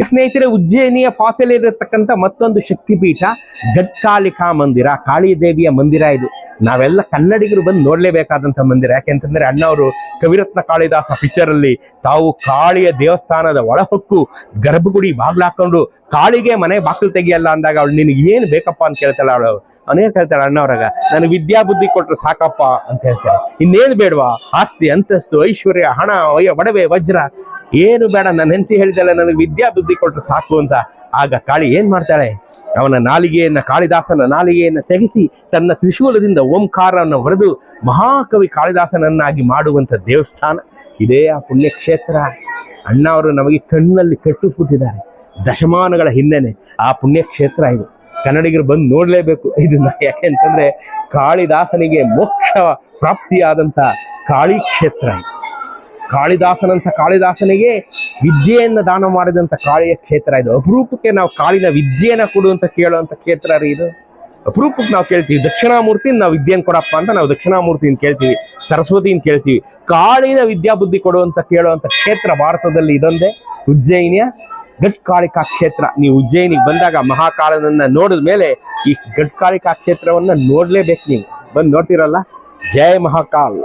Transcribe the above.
ಸ್ನೇಹಿತರೆ, ಉಜ್ಜಯಿನಿಯ ಫಾಸಿಲ್ ಇರತಕ್ಕಂಥ ಮತ್ತೊಂದು ಶಕ್ತಿಪೀಠ ಗಟ್ಕಾಳಿಕಾ ಮಂದಿರ, ಕಾಳಿ ದೇವಿಯ ಮಂದಿರ. ಇದು ನಾವೆಲ್ಲ ಕನ್ನಡಿಗರು ಬಂದು ನೋಡ್ಲೇಬೇಕಾದಂಥ ಮಂದಿರ. ಯಾಕೆಂತಂದ್ರೆ ಅಣ್ಣವರು ಕವಿರತ್ನ ಕಾಳಿದಾಸ ಪಿಕ್ಚರ್ ಅಲ್ಲಿ ತಾವು ಕಾಳಿಯ ದೇವಸ್ಥಾನದ ಒಳಹೊಕ್ಕು ಗರ್ಭಗುಡಿ ಬಾಗ್ಲಾಕೊಂಡು ಕಾಳಿಗೆ ಮನೆ ಬಾಗಿಲು ತೆಗಿಯಲ್ಲ ಅಂದಾಗ ಅವಳು ನಿನಗೆ ಏನು ಬೇಕಪ್ಪ ಅಂತ ಕೇಳ್ತಾಳೆ. ಅವನೇನು ಕೇಳ್ತಾಳೆ ಅಣ್ಣವ್ರಾಗ, ನನಗೆ ವಿದ್ಯಾ ಬುದ್ಧಿ ಕೊಟ್ರೆ ಸಾಕಪ್ಪ ಅಂತ ಹೇಳ್ತಾರೆ. ಇನ್ನೇನು ಬೇಡವಾ? ಆಸ್ತಿ, ಅಂತಸ್ತು, ಐಶ್ವರ್ಯ, ಹಣ, ಒಡವೆ, ವಜ್ರ ಏನು ಬೇಡ, ನನ್ನ ಹೆಂಡತಿ ಹೇಳಿದಾಳೆ ನನಗೆ ವಿದ್ಯಾ ಬುದ್ಧಿ ಕೊಟ್ರೆ ಸಾಕು ಅಂತ. ಆಗ ಕಾಳಿ ಏನ್ ಮಾಡ್ತಾಳೆ, ಅವನ ನಾಲಿಗೆಯನ್ನ, ಕಾಳಿದಾಸನ ನಾಲಿಗೆಯನ್ನ ತೆಗೆಸಿ ತನ್ನ ತ್ರಿಶೂಲದಿಂದ ಓಂಕಾರವನ್ನು ಹೊಡೆದು ಮಹಾಕವಿ ಕಾಳಿದಾಸನನ್ನಾಗಿ ಮಾಡುವಂಥ ದೇವಸ್ಥಾನ ಇದೇ ಆ ಪುಣ್ಯಕ್ಷೇತ್ರ. ಅಣ್ಣ ಅವರು ನಮಗೆ ಕಣ್ಣಲ್ಲಿ ಕಟ್ಟಿಸ್ಬಿಟ್ಟಿದ್ದಾರೆ ದಶಮಾನಗಳ ಹಿಂದೆನೆ. ಆ ಪುಣ್ಯಕ್ಷೇತ್ರ ಇದು ಕನ್ನಡಿಗರು ಬಂದು ನೋಡ್ಲೇಬೇಕು ಇದನ್ನ. ಯಾಕೆಂತಂದ್ರೆ ಕಾಳಿದಾಸನಿಗೆ ಮೋಕ್ಷ ಪ್ರಾಪ್ತಿಯಾದಂಥ ಕಾಳಿ ಕ್ಷೇತ್ರ ಇದು. ಕಾಳಿದಾಸನಿಗೆ ವಿದ್ಯೆಯನ್ನು ದಾನ ಮಾಡಿದಂಥ ಕಾಳಿಯ ಕ್ಷೇತ್ರ ಇದು. ಅಪರೂಪಕ್ಕೆ ನಾವು ಕಾಳಿನ ವಿದ್ಯೆಯನ್ನು ಕೊಡುವಂತ ಕೇಳುವಂಥ ಕ್ಷೇತ್ರ ರೀ ಇದು. ಅಪರೂಪಕ್ಕೆ ನಾವು ಕೇಳ್ತೀವಿ ದಕ್ಷಿಣಾಮೂರ್ತಿನ ನಾವು ವಿದ್ಯೆಯನ್ನು ಕೊಡಪ್ಪ ಅಂತ ನಾವು ದಕ್ಷಿಣಾಮೂರ್ತಿನ ಕೇಳ್ತೀವಿ, ಸರಸ್ವತಿನ ಕೇಳ್ತೀವಿ. ಕಾಳಿನ ವಿದ್ಯಾಬುದ್ಧಿ ಕೊಡುವಂತ ಕೇಳುವಂಥ ಕ್ಷೇತ್ರ ಭಾರತದಲ್ಲಿ ಇದೊಂದೇ, ಉಜ್ಜಯಿನಿಯ ಗಟ್ಕಾಳಿಕಾ ಕ್ಷೇತ್ರ. ನೀವು ಉಜ್ಜಯಿನಿಗೆ ಬಂದಾಗ ಮಹಾಕಾಳನನ್ನ ನೋಡಿದ ಮೇಲೆ ಈ ಗಟ್ಕಾಳಿಕಾ ಕ್ಷೇತ್ರವನ್ನ ನೋಡ್ಲೇಬೇಕು. ನೀವು ಬಂದು ನೋಡ್ತಿರಲ್ಲ. ಜಯ ಮಹಾಕಾಲ್.